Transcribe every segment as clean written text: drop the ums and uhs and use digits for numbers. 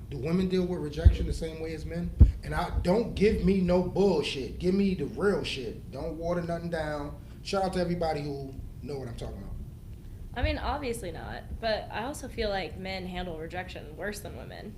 Do women deal with rejection the same way as men? And I don't give me no bullshit. Give me the real shit. Don't water nothing down. Shout out to everybody who know what I'm talking about. I mean, obviously not, but I also feel like men handle rejection worse than women.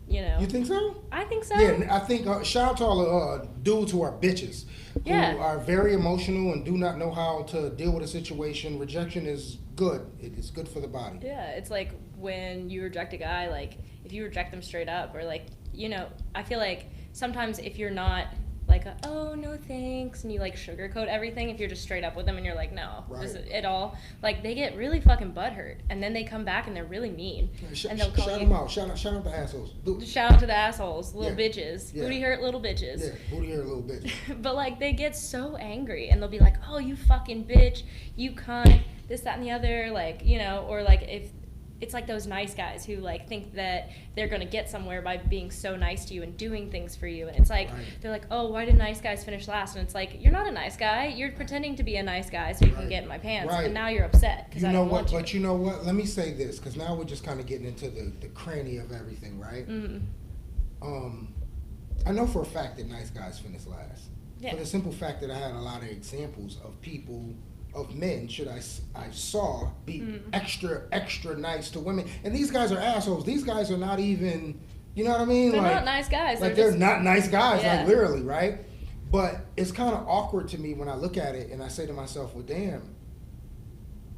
You know? You think so? I think so. Yeah, I think shout out to all the dudes who are bitches, who are very emotional and do not know how to deal with a situation. Rejection is good. It is good for the body. Yeah, it's like when you reject a guy, like if you reject them straight up, or like, you know, I feel like sometimes if you're not like, oh no thanks, and you like sugarcoat everything, if you're just straight up with them and you're like, no, this is it all, like they get really fucking butthurt, and then they come back and they're really mean, and they'll call shout you. them out. Shout out the assholes. Shout out to the assholes, little bitches, booty hurt little bitches. Yeah, booty hurt little bitch. But like they get so angry, and they'll be like, oh you fucking bitch, you cunt, this that and the other, like, you know, or like if it's like those nice guys who like think that they're gonna get somewhere by being so nice to you and doing things for you, and it's like they're like, oh, why did nice guys finish last? And it's like, you're not a nice guy, you're pretending to be a nice guy so you can get in my pants, and now you're upset because I don't want you. But you know what, let me say this, because now we're just kind of getting into the cranny of everything, right? I know for a fact that nice guys finish last, for the simple fact that I had a lot of examples of people, of men, I saw be extra nice to women. And these guys are assholes. These guys are not even, you know what I mean? They're not nice guys. Like they're not nice guys, like literally, right? But it's kind of awkward to me when I look at it and I say to myself, well, damn,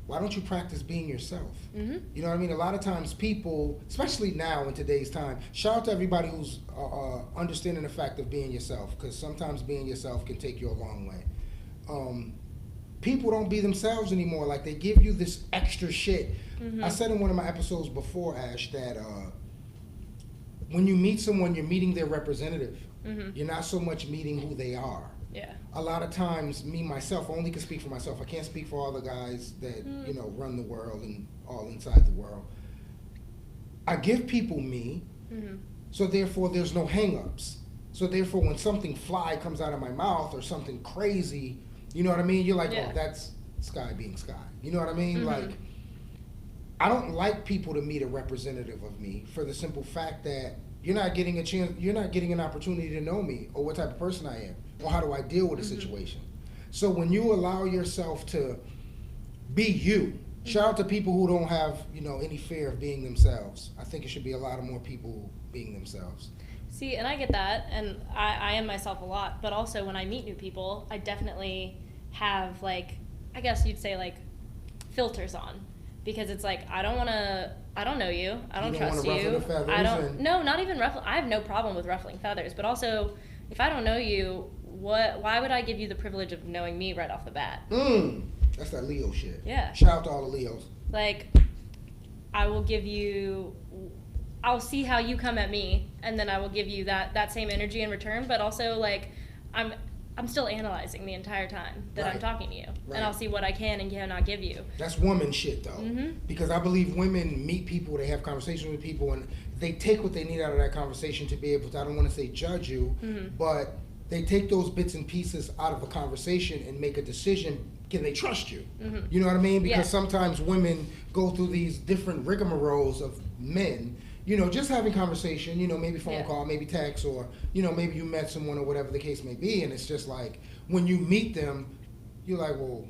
why don't you practice being yourself? You know what I mean? A lot of times people, especially now in today's time, shout out to everybody who's understanding the fact of being yourself, because sometimes being yourself can take you a long way. People don't be themselves anymore. Like, they give you this extra shit. I said in one of my episodes before, Ash, that when you meet someone, you're meeting their representative. You're not so much meeting who they are. Yeah. A lot of times, me, myself, only can speak for myself. I can't speak for all the guys that, you know, run the world and all inside the world. I give people me, so therefore there's no hang-ups. So therefore when something fly comes out of my mouth or something crazy, you know what I mean? You're like, oh, that's Sky being Sky. You know what I mean? Like, I don't like people to meet a representative of me for the simple fact that you're not getting a chance, you're not getting an opportunity to know me or what type of person I am or how do I deal with a situation. So when you allow yourself to be you, shout out to people who don't have, you know, any fear of being themselves. I think it should be a lot of more people being themselves. See, and I get that, and I am myself a lot, but also when I meet new people, I definitely have, like, I guess you'd say, like, filters on, because it's like, I don't know you, I don't trust you, no, not even ruffle, I have no problem with ruffling feathers, but also, if I don't know you, why would I give you the privilege of knowing me right off the bat? That's that Leo shit. Yeah. Shout out to all the Leos. Like, I'll see how you come at me, and then I will give you that same energy in return, but also, like, I'm still analyzing the entire time that I'm talking to you, and I'll see what I can and cannot give you. That's woman shit, though, because I believe women meet people, they have conversations with people, and they take what they need out of that conversation to be able to, I don't want to say judge you, but they take those bits and pieces out of a conversation and make a decision. Can they trust you? You know what I mean? Because sometimes women go through these different rigmaroles of men, you know, just having conversation, you know, maybe phone call, maybe text, or, you know, maybe you met someone or whatever the case may be, and it's just like, when you meet them, you're like, well,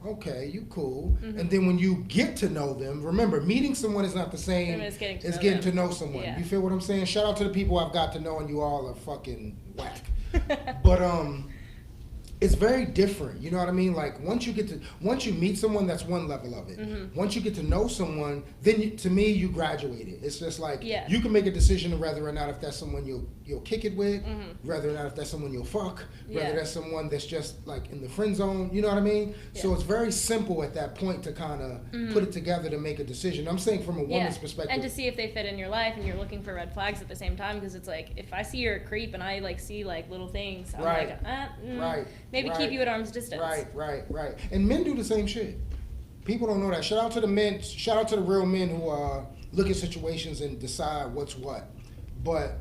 okay, you cool. And then when you get to know them, remember, meeting someone is not the same as getting to know someone. You feel what I'm saying? Shout out to the people I've got to know, and you all are fucking whack. But, it's very different, you know what I mean? Like, once you meet someone, that's one level of it. Once you get to know someone, then to me, you graduated. It's just like, you can make a decision of whether or not if that's someone you'll kick it with, whether or not if that's someone you'll fuck, whether that's someone that's just like in the friend zone, you know what I mean? So it's very simple at that point to kind of put it together to make a decision. I'm saying from a woman's perspective. And to see if they fit in your life, and you're looking for red flags at the same time, because it's like, if I see you're a creep and I like see like little things, I'm like, maybe keep you at arm's distance. Right. And men do the same shit. People don't know that. Shout out to the men. Shout out to the real men who look at situations and decide what's what. But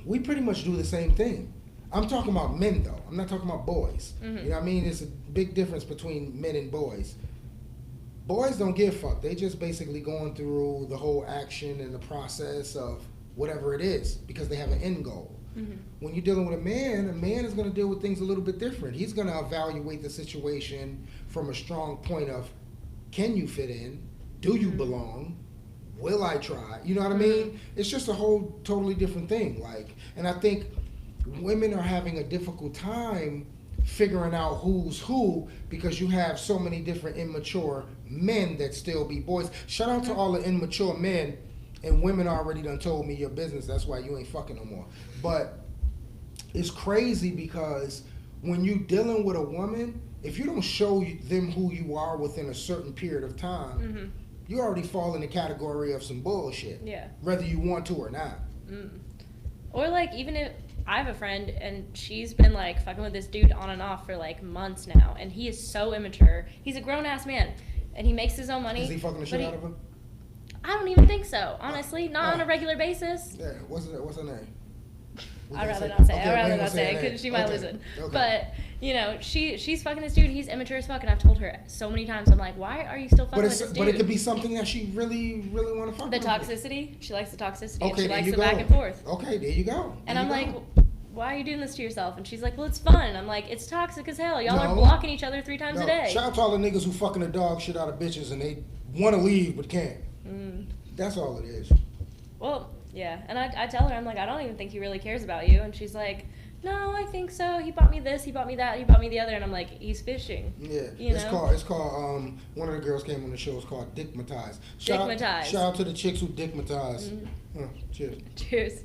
we pretty much do the same thing. I'm talking about men, though. I'm not talking about boys. You know what I mean? There's a big difference between men and boys. Boys don't give a fuck. They just basically going through the whole action and the process of whatever it is, because they have an end goal. Mm-hmm. When you're dealing with a man is going to deal with things a little bit different. He's going to evaluate the situation from a strong point of, can you fit in? Do you belong? Will I try? You know what I mean? It's just a whole totally different thing. Like, and I think women are having a difficult time figuring out who's who, because you have so many different immature men that still be boys. Shout out to all the immature men, and women already done told me your business, that's why you ain't fucking no more. But it's crazy because when you dealing with a woman, if you don't show them who you are within a certain period of time, you already fall in the category of some bullshit. Yeah. Whether you want to or not. Or like, even if I have a friend and she's been like fucking with this dude on and off for like months now, and he is so immature. He's a grown ass man and he makes his own money. Is he fucking the shit out of her? I don't even think so, honestly. Not on a regular basis. Yeah, what's her name? I'd rather not say. I'd rather not say because she might listen. Okay. But you know, she's fucking this dude. He's immature as fuck, and I've told her so many times. I'm like, why are you still fucking with this dude? But it could be something that she really, really want to fuck with. The toxicity. She likes the toxicity. Okay, and she likes the go. back and forth. Okay, there you go. And I'm like, why are you doing this to yourself? And she's like, well, it's fun. I'm like, it's toxic as hell. Y'all are blocking each other 3 times a day. Shout out to all the niggas who fucking the dog shit out of bitches and they want to leave but can't. That's all it is. Well, yeah. And I tell her, I'm like, I don't even think he really cares about you. And she's like, no, I think so. He bought me this, he bought me that, he bought me the other. And I'm like, he's fishing. Yeah. You know? It's called one of the girls came on the show. It's called Dickmatized. Shout out to the chicks who dickmatized. Cheers. Cheers.